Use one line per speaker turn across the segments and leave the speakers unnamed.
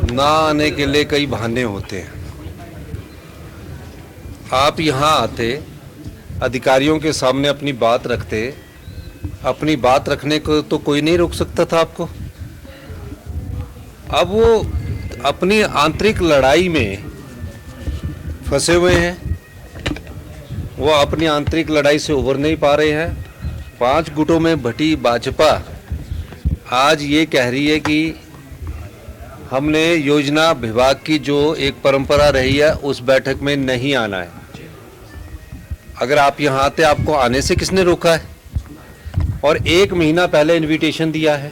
ना आने के लिए कई बहाने होते हैं। आप यहाँ आते, अधिकारियों के सामने अपनी बात रखते, अपनी बात रखने को तो कोई नहीं रोक सकता था आपको। अब वो अपनी आंतरिक लड़ाई में फंसे हुए हैं, वो अपनी आंतरिक लड़ाई से उबर नहीं पा रहे हैं। 5 गुटों में बटी भाजपा आज ये कह रही है कि हमने योजना विभाग की जो एक परंपरा रही है उस बैठक में नहीं आना है। अगर आप यहाँ आते, आपको आने से किसने रोका है? और 1 महीना पहले इनविटेशन दिया है,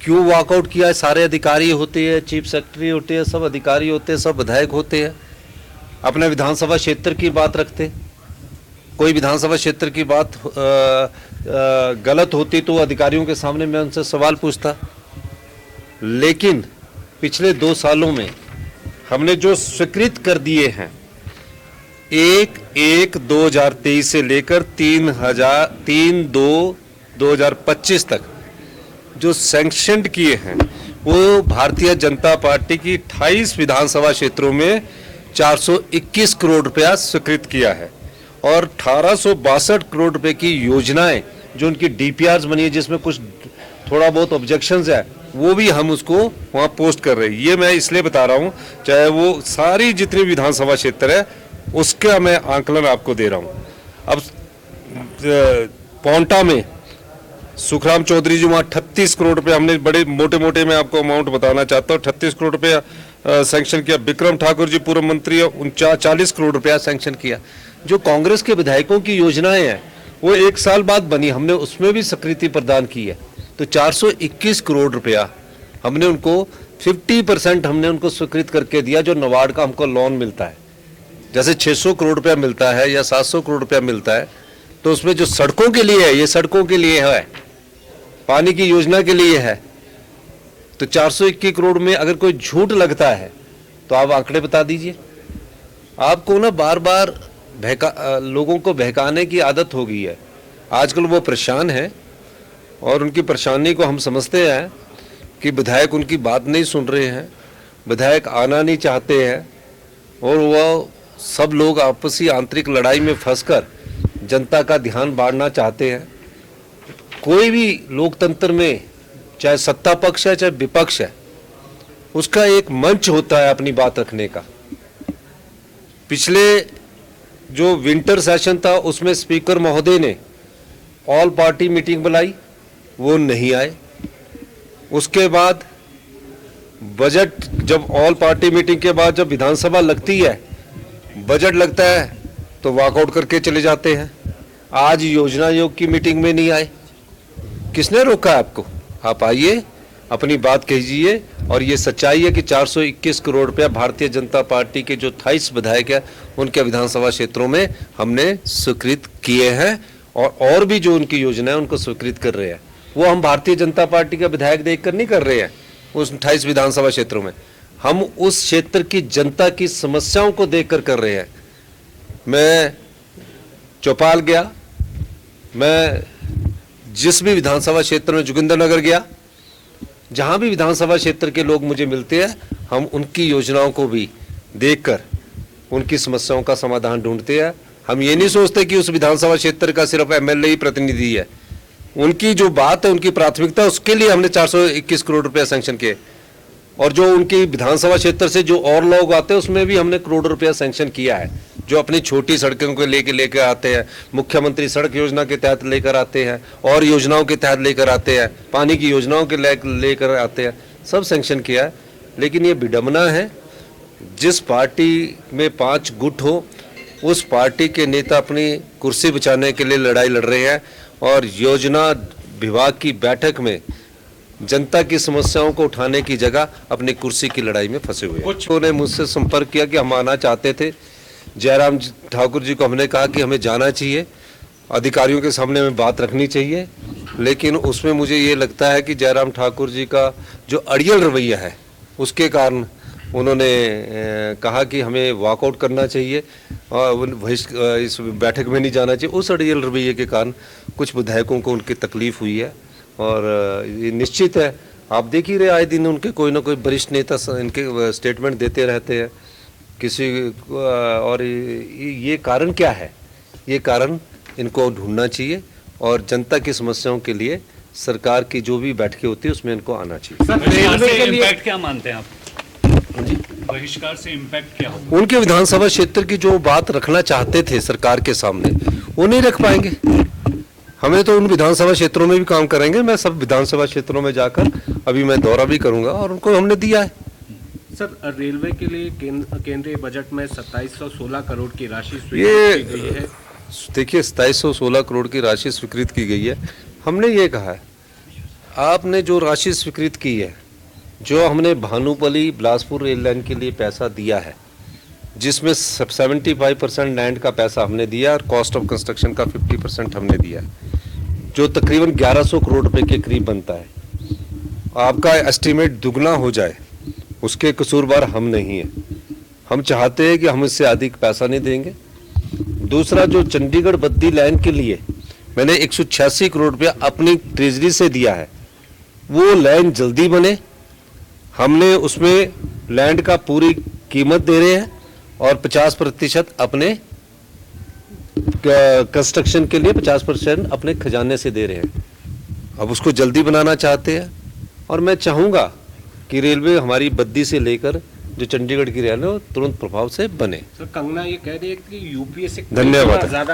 क्यों वॉकआउट किया है? सारे अधिकारी होते हैं, चीफ सेक्रेटरी होते हैं, सब अधिकारी होते हैं, सब विधायक होते हैं, अपने विधानसभा क्षेत्र की बात रखते। कोई विधानसभा क्षेत्र की बात गलत होती तो अधिकारियों के सामने मैं उनसे सवाल पूछता। लेकिन पिछले 2 सालों में हमने जो स्वीकृत कर दिए हैं, 1/1/2023 से लेकर 3/2/2025 तक जो सैंक्शन किए हैं, वो भारतीय जनता पार्टी की 28 विधानसभा क्षेत्रों में 421 करोड़ रुपया स्वीकृत किया है। और 1862 करोड़ रुपए की योजनाएं जो उनकी डीपीआरस बनी है, जिसमें कुछ थोड़ा बहुत ऑब्जेक्शंस है, वो भी हम उसको वहाँ पोस्ट कर रहे हैं। ये मैं इसलिए बता रहा हूँ, चाहे वो सारी जितनी विधानसभा क्षेत्र है उसका मैं आंकलन आपको दे रहा हूँ। अब पौंटा में सुखराम चौधरी जी, वहाँ 38 करोड़ रुपए हमने, बड़े मोटे मोटे मैं आपको अमाउंट बताना चाहता हूँ, 38 करोड़ रुपया सैंक्शन किया। विक्रम ठाकुर जी पूर्व मंत्री, 40 करोड़ रुपया सैंक्शन किया। जो कांग्रेस के विधायकों की योजनाएं हैं वो 1 साल बाद बनी, हमने उसमें भी स्वीकृति प्रदान की है। तो 421 करोड़ रुपया हमने उनको 50% हमने उनको स्वीकृत करके दिया। जो नबार्ड का हमको लोन मिलता है, जैसे 600 करोड़ रुपया मिलता है या 700 करोड़ रुपया मिलता है, तो उसमें जो सड़कों के लिए है, ये सड़कों के लिए है, पानी की योजना के लिए है। तो 421 करोड़ में अगर कोई झूठ लगता है तो आप आंकड़े बता दीजिए। आपको ना बार बार लोगों को बहकाने की आदत हो गई है। आजकल वो परेशान है और उनकी परेशानी को हम समझते हैं कि विधायक उनकी बात नहीं सुन रहे हैं, विधायक आना नहीं चाहते हैं, और वह सब लोग आपसी आंतरिक लड़ाई में फंसकर जनता का ध्यान बांटना चाहते हैं। कोई भी लोकतंत्र में, चाहे सत्ता पक्ष है चाहे विपक्ष है, उसका एक मंच होता है अपनी बात रखने का। पिछले जो विंटर सेशन था उसमें स्पीकर महोदय ने ऑल पार्टी मीटिंग बुलाई, वो नहीं आए। उसके बाद बजट, जब ऑल पार्टी मीटिंग के बाद जब विधानसभा लगती है, बजट लगता है तो वॉकआउट करके चले जाते हैं। आज योजना आयोग की मीटिंग में नहीं आए। किसने रोका है आपको? आप आइए, अपनी बात कीजिए। और ये सच्चाई है कि 421 करोड़ रुपया भारतीय जनता पार्टी के जो 28 विधायक है उनके विधानसभा क्षेत्रों में हमने स्वीकृत किए हैं, और भी जो उनकी योजना है उनको स्वीकृत कर रहे हैं। वो हम भारतीय जनता पार्टी का विधायक देखकर नहीं कर रहे हैं उस 28 विधानसभा क्षेत्रों में, हम उस क्षेत्र की जनता की समस्याओं को देखकर कर रहे हैं। मैं चौपाल गया, मैं जिस भी विधानसभा क्षेत्र में, जोगिंद्रनगर गया, जहां भी विधानसभा क्षेत्र के लोग मुझे मिलते हैं, हम उनकी योजनाओं को भी देखकर उनकी समस्याओं का समाधान ढूंढते हैं। हम ये नहीं सोचते कि उस विधानसभा क्षेत्र का सिर्फ एमएलए ही प्रतिनिधि है। उनकी जो बात है, उनकी प्राथमिकता, उसके लिए हमने 421 करोड़ रुपया सैंक्शन किए। और जो उनकी विधानसभा क्षेत्र से जो और लोग आते हैं उसमें भी हमने करोड़ रुपया सैंक्शन किया है, जो अपनी छोटी सड़कों को लेकर आते हैं, मुख्यमंत्री सड़क योजना के तहत लेकर आते हैं, और योजनाओं के तहत लेकर आते हैं, पानी की योजनाओं के लेकर आते हैं, सब सैंक्शन किया है। लेकिन ये विडंबना है, जिस पार्टी में 5 गुट हो, उस पार्टी के नेता अपनी कुर्सी बचाने के लिए लड़ाई लड़ रहे हैं, और योजना विभाग की बैठक में जनता की समस्याओं को उठाने की जगह अपनी कुर्सी की लड़ाई में फंसे हुए हैं। कुछ लोगों ने मुझसे संपर्क किया कि हम आना चाहते थे। जयराम ठाकुर जी को हमने कहा कि हमें जाना चाहिए, अधिकारियों के सामने हमें बात रखनी चाहिए, लेकिन उसमें मुझे ये लगता है कि जयराम ठाकुर जी का जो अड़ियल रवैया है उसके कारण उन्होंने कहा कि हमें वॉकआउट करना चाहिए और इस बैठक में नहीं जाना चाहिए। उस अड़ियल रवैये के कारण कुछ विधायकों को उनकी तकलीफ हुई है, और ये निश्चित है आप देख ही रहे आए दिन उनके कोई ना कोई वरिष्ठ नेता इनके स्टेटमेंट देते रहते हैं किसी और ये कारण क्या है? ये कारण इनको ढूंढना चाहिए और जनता की समस्याओं के लिए सरकार की जो भी बैठकें होती है उसमें इनको आना चाहिए।
सर, रेलवे के लिए इम्पैक्ट क्या मानते हैं आप?
जी,
बहिष्कार से इम्पैक्ट क्या होगा?
उनके विधानसभा क्षेत्र की जो बात रखना चाहते थे सरकार के सामने वो नहीं रख पाएंगे। हमें तो उन विधानसभा क्षेत्रों में भी काम करेंगे। मैं सब विधानसभा क्षेत्रों में जाकर अभी मैं दौरा भी करूंगा और उनको हमने दिया है।
सर, रेलवे के लिए केंद्रीय बजट में 2716 करोड़ की राशि
ये
स्वीकृत की गई है।
देखिए 2716 करोड़ की राशि स्वीकृत की गई है। हमने ये कहा है आपने जो राशि स्वीकृत की है, जो हमने भानुपली बिलासपुर रेल लाइन के लिए पैसा दिया है, जिसमें 75% लैंड का पैसा हमने दिया और कॉस्ट ऑफ कंस्ट्रक्शन का 50% हमने दिया है, जो तकरीबन 1100 करोड़ रुपए के करीब बनता है। आपका एस्टीमेट दुगना हो जाए, उसके कसूरवार हम नहीं हैं। हम चाहते हैं कि हम इससे अधिक पैसा नहीं देंगे। दूसरा, जो चंडीगढ़ बद्दी लाइन के लिए मैंने 186 करोड़ रुपया अपनी ट्रेजरी से दिया है, वो लाइन जल्दी बने। हमने उसमें लैंड का पूरी कीमत दे रहे हैं और 50% अपने कंस्ट्रक्शन के लिए 50% अपने खजाने से दे रहे हैं। अब उसको जल्दी बनाना चाहते हैं और मैं चाहूँगा कि रेलवे हमारी बद्दी से लेकर जो चंडीगढ़ की रेल है वो तुरंत प्रभाव से बने।
सर, कंगना ये कह रही है कि यूपीए से
धन्यवाद।
ज्यादा